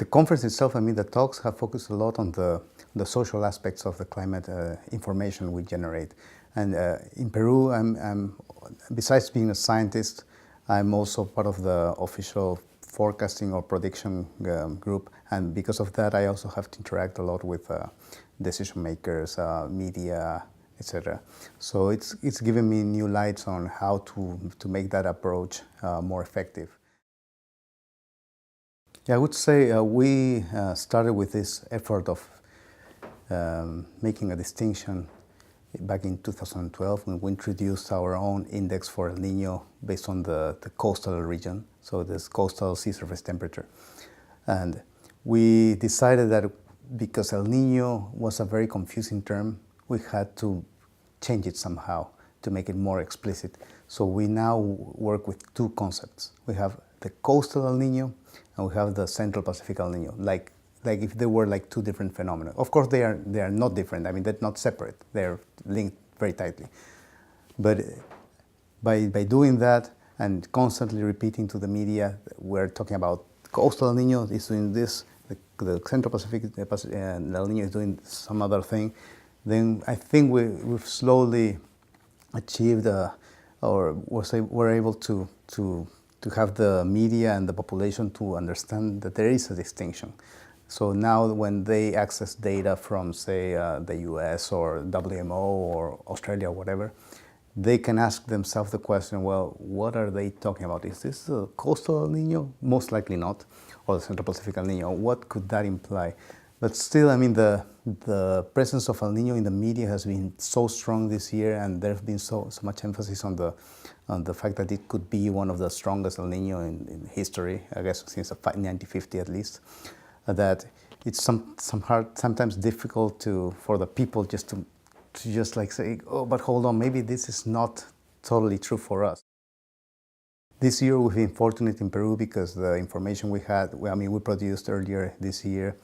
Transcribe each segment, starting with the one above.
The conference itself, the talks have focused a lot on the social aspects of the climate information we generate. And in Peru, besides being a scientist, I'm also part of the official forecasting or prediction group. And because of that, I also have to interact a lot with decision makers, media, etc. So it's given me new lights on how to make that approach more effective. Yeah, I would say we started with this effort of making a distinction back in 2012 when we introduced our own index for El Niño based on the coastal region, so this coastal sea surface temperature. And we decided that because El Niño was a very confusing term, we had to change it somehow to make it more explicit. So we now work with two concepts. We have the coastal El Niño and we have the central Pacific El Niño, like if they were like two different phenomena. Of course, they are not different. They're not separate. They're linked very tightly. But by doing that and constantly repeating to the media, we're talking about coastal El Niño is doing this, the central Pacific El Niño is doing some other thing. Then I think we've slowly achieved, or we're able to have the media and the population to understand that there is a distinction. So now when they access data from, say, the US or WMO or Australia or whatever, they can ask themselves the question, well, what are they talking about? Is this the coastal El Niño? Most likely not. Or the Central Pacific El Niño. What could that imply? But still, the presence of El Niño in the media has been so strong this year, and there's been so much emphasis on the fact that it could be one of the strongest El Niño in history, I guess since 1950 at least, that it's sometimes difficult for the people just to like say, oh, but hold on, maybe this is not totally true for us. This year we've been fortunate in Peru because the information we had, we produced earlier this year,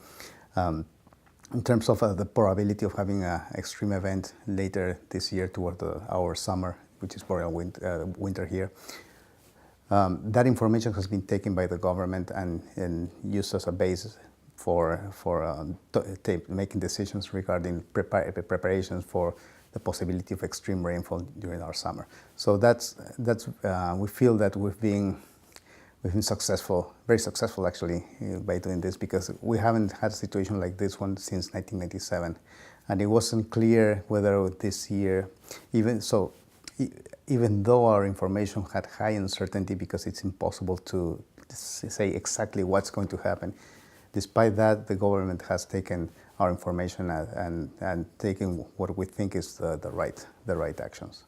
in terms of the probability of having an extreme event later this year toward our summer, which is boreal winter here. That information has been taken by the government and used as a basis for making decisions regarding preparations for the possibility of extreme rainfall during our summer. So we feel that we've been successful, very successful actually, by doing this, because we haven't had a situation like this one since 1997, and it wasn't clear whether this year, even though our information had high uncertainty because it's impossible to say exactly what's going to happen. Despite that, the government has taken our information and taken what we think is the right actions.